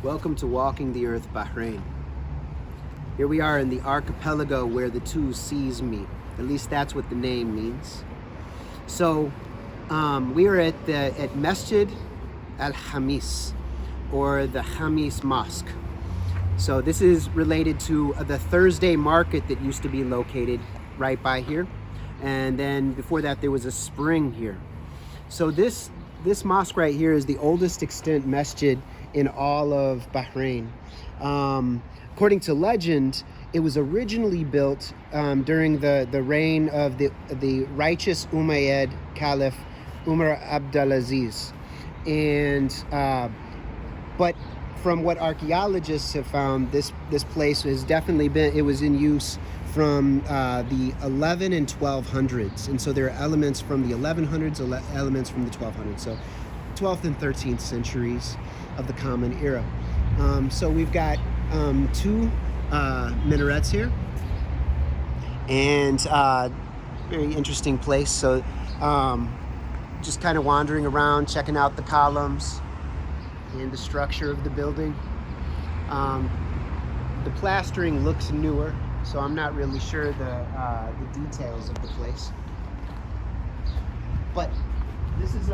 Welcome to Walking the Earth, Bahrain. Here we are in the archipelago where the two seas meet. At least that's what the name means. So we are at Masjid al-Khamis, or the Khamis Mosque. So this is related to the Thursday market that used to be located right by here. And then before that there was a spring here. So this mosque right here is the oldest extant masjid in all of Bahrain. According to legend, it was originally built during the reign of the righteous Ummayad caliph Umar II. And but from what archaeologists have found, this place has definitely was in use from the 11 and 1200s, and so there are elements from the 1100s, elements from the 1200s, so 12th and 13th centuries of the Common Era. So we've got two minarets here, and very interesting place. So just kind of wandering around, checking out the columns and the structure of the building. The plastering looks newer, so I'm not really sure the details of the place. But this is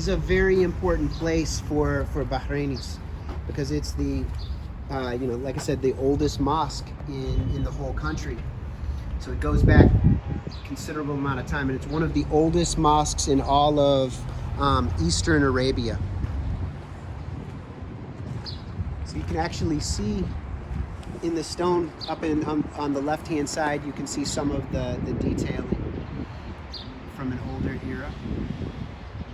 a very important place for Bahrainis, because it's the like I said, the oldest mosque in the whole country. So it goes back a considerable amount of time, and it's one of the oldest mosques in all of Eastern Arabia. So you can actually see in the stone up on the left hand side, you can see some of the detailing from an older era.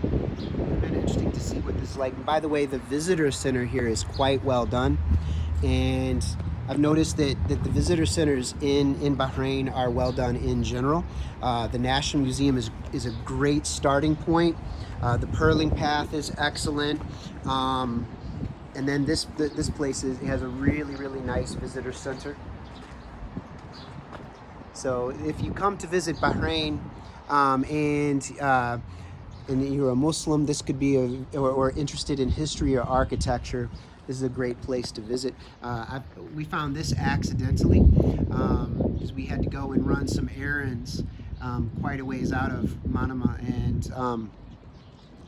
It's been interesting to see what this is like. And by the way, the visitor center here is quite well done, and I've noticed that the visitor centers in Bahrain are well done in general. The National Museum is a great starting point. The purling path is excellent. And then this place has a really nice visitor center. So if you come to visit Bahrain and you're a Muslim, this could be or interested in history or architecture, this is a great place to visit. We found this accidentally because we had to go and run some errands quite a ways out of Manama,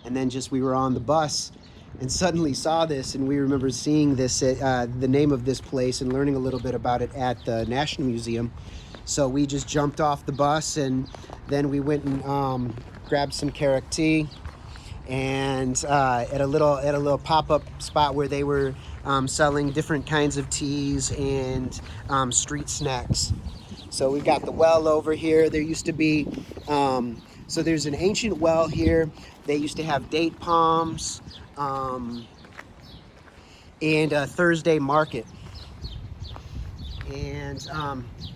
and then we were on the bus and suddenly saw this, and we remember seeing this, the name of this place, and learning a little bit about it at the National Museum. So we just jumped off the bus, and then we went and grabbed some carrot tea, and at a little pop-up spot where they were selling different kinds of teas and street snacks. So we've got the well over here. There used to be, so there's an ancient well here. They used to have date palms and a Thursday market. And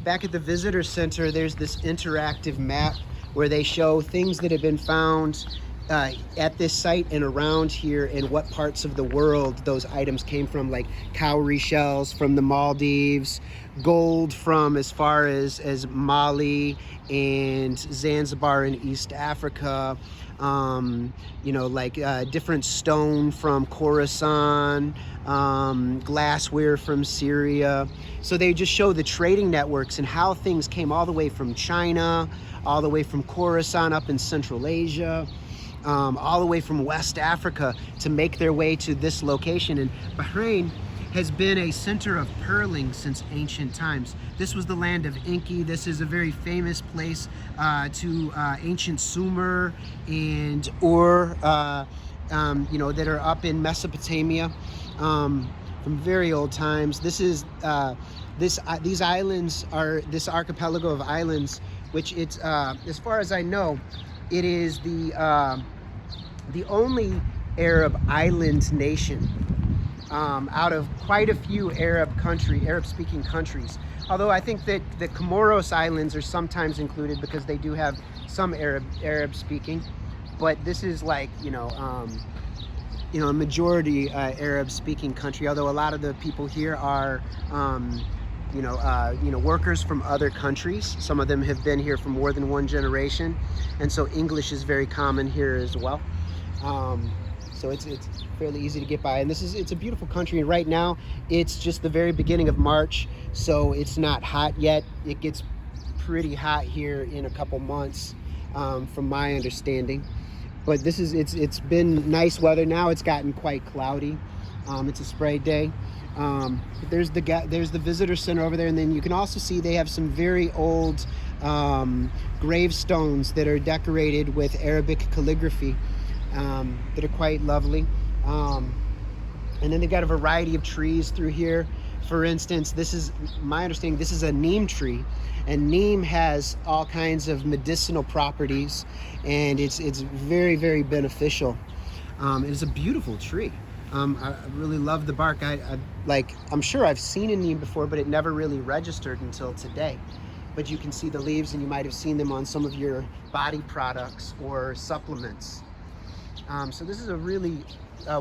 back at the visitor center, there's this interactive map where they show things that have been found at this site and around here, and what parts of the world those items came from, like cowrie shells from the Maldives, gold from as far as Mali and Zanzibar in East Africa, different stone from Khorasan, glassware from Syria. So they just show the trading networks and how things came all the way from China, all the way from Khorasan up in Central Asia, all the way from West Africa to make their way to this location. And Bahrain has been a center of purling since ancient times. This was the land of Enki. This is a very famous place to ancient Sumer and Ur, that are up in Mesopotamia from very old times. This is these islands are this archipelago of islands, which it's as far as I know, it is the only Arab island nation out of quite a few Arab-speaking countries. Although I think that the Comoros Islands are sometimes included because they do have some Arab-speaking, but this is like a majority Arab-speaking country. Although a lot of the people here are workers from other countries. Some of them have been here for more than one generation, and so English is very common here as well. So it's fairly easy to get by. And it's a beautiful country. And right now it's just the very beginning of March, so it's not hot yet. It gets pretty hot here in a couple months, from my understanding. But it's been nice weather. Now it's gotten quite cloudy. It's a spray day. There's the visitor center over there, and then you can also see they have some very old gravestones that are decorated with Arabic calligraphy, that are quite lovely. And then they've got a variety of trees through here. For instance, this is my understanding, this is a neem tree, and neem has all kinds of medicinal properties, and it's very, very beneficial. It's a beautiful tree. I really love the bark. I'm sure I've seen a neem before, but it never really registered until today. But you can see the leaves, and you might have seen them on some of your body products or supplements. So this is a really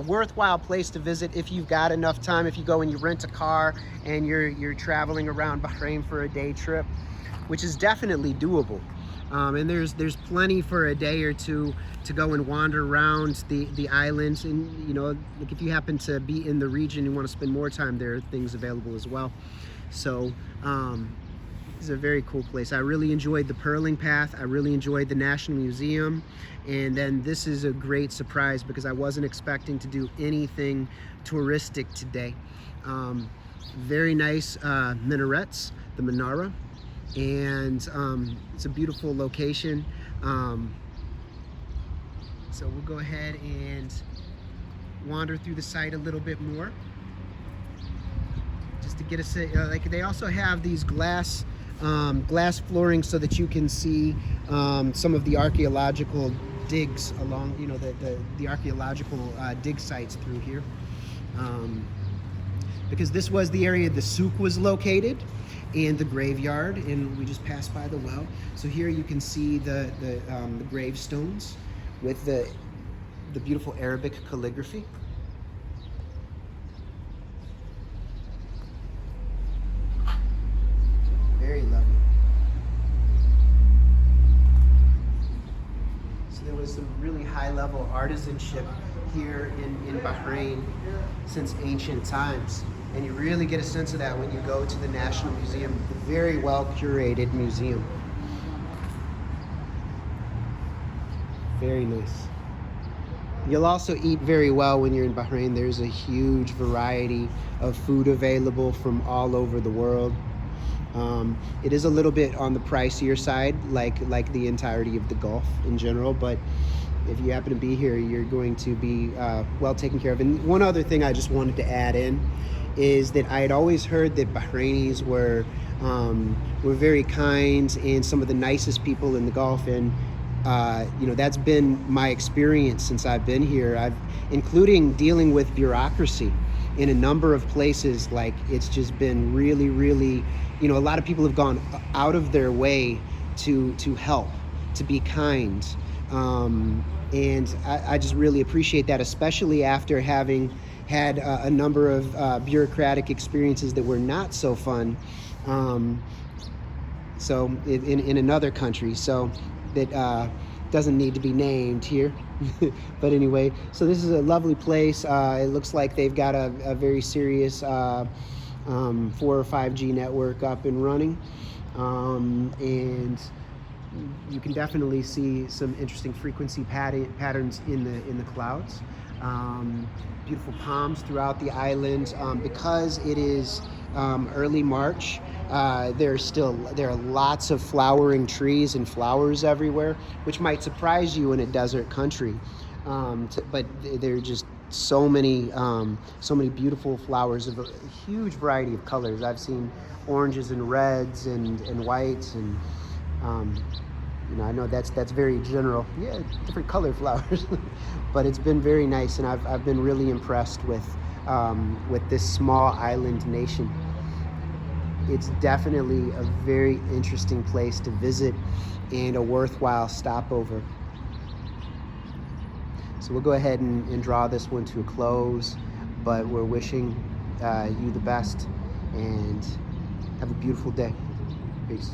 worthwhile place to visit if you've got enough time. If you go and you rent a car and you're traveling around Bahrain for a day trip, which is definitely doable. And there's plenty for a day or two to go and wander around the islands. And you know, like if you happen to be in the region and want to spend more time, there are things available as well. So it's a very cool place. I really enjoyed the Pearling Path. I really enjoyed the National Museum. And then this is a great surprise because I wasn't expecting to do anything touristic today. Very nice minarets, the Menara. And it's a beautiful location. So we'll go ahead and wander through the site a little bit more, just to get a like they also have these glass flooring so that you can see some of the archaeological digs along, you know, the archaeological dig sites through here, because this was the area the souk was located, and the graveyard, and we just passed by the well. So here you can see the gravestones with the beautiful Arabic calligraphy. Very lovely. So there was some really high-level artisanship here in Bahrain since ancient times. And you really get a sense of that when you go to the National Museum, a very well curated museum. Very nice. You'll also eat very well when you're in Bahrain. There's a huge variety of food available from all over the world. It is a little bit on the pricier side, like the entirety of the Gulf in general, but if you happen to be here, you're going to be well taken care of. And one other thing I just wanted to add in is that I had always heard that Bahrainis were very kind and some of the nicest people in the Gulf, and you know, that's been my experience since I've been here. Including dealing with bureaucracy in a number of places. Like, it's just been really, really, you know, a lot of people have gone out of their way to help, to be kind, and I just really appreciate that, especially after having had a number of bureaucratic experiences that were not so fun. So in another country, so that doesn't need to be named here. But anyway, so this is a lovely place. It looks like they've got a very serious 4 or 5G network up and running, and you can definitely see some interesting frequency patterns in the clouds. Beautiful palms throughout the island. Because it is early March, there are lots of flowering trees and flowers everywhere, which might surprise you in a desert country. But there are just so many beautiful flowers of a huge variety of colors. I've seen oranges and reds and whites, and you know, I know that's very general. Yeah, different color flowers, but it's been very nice, and I've been really impressed with this small island nation. It's definitely a very interesting place to visit and a worthwhile stopover. So we'll go ahead and draw this one to a close, but we're wishing you the best, and have a beautiful day. Peace.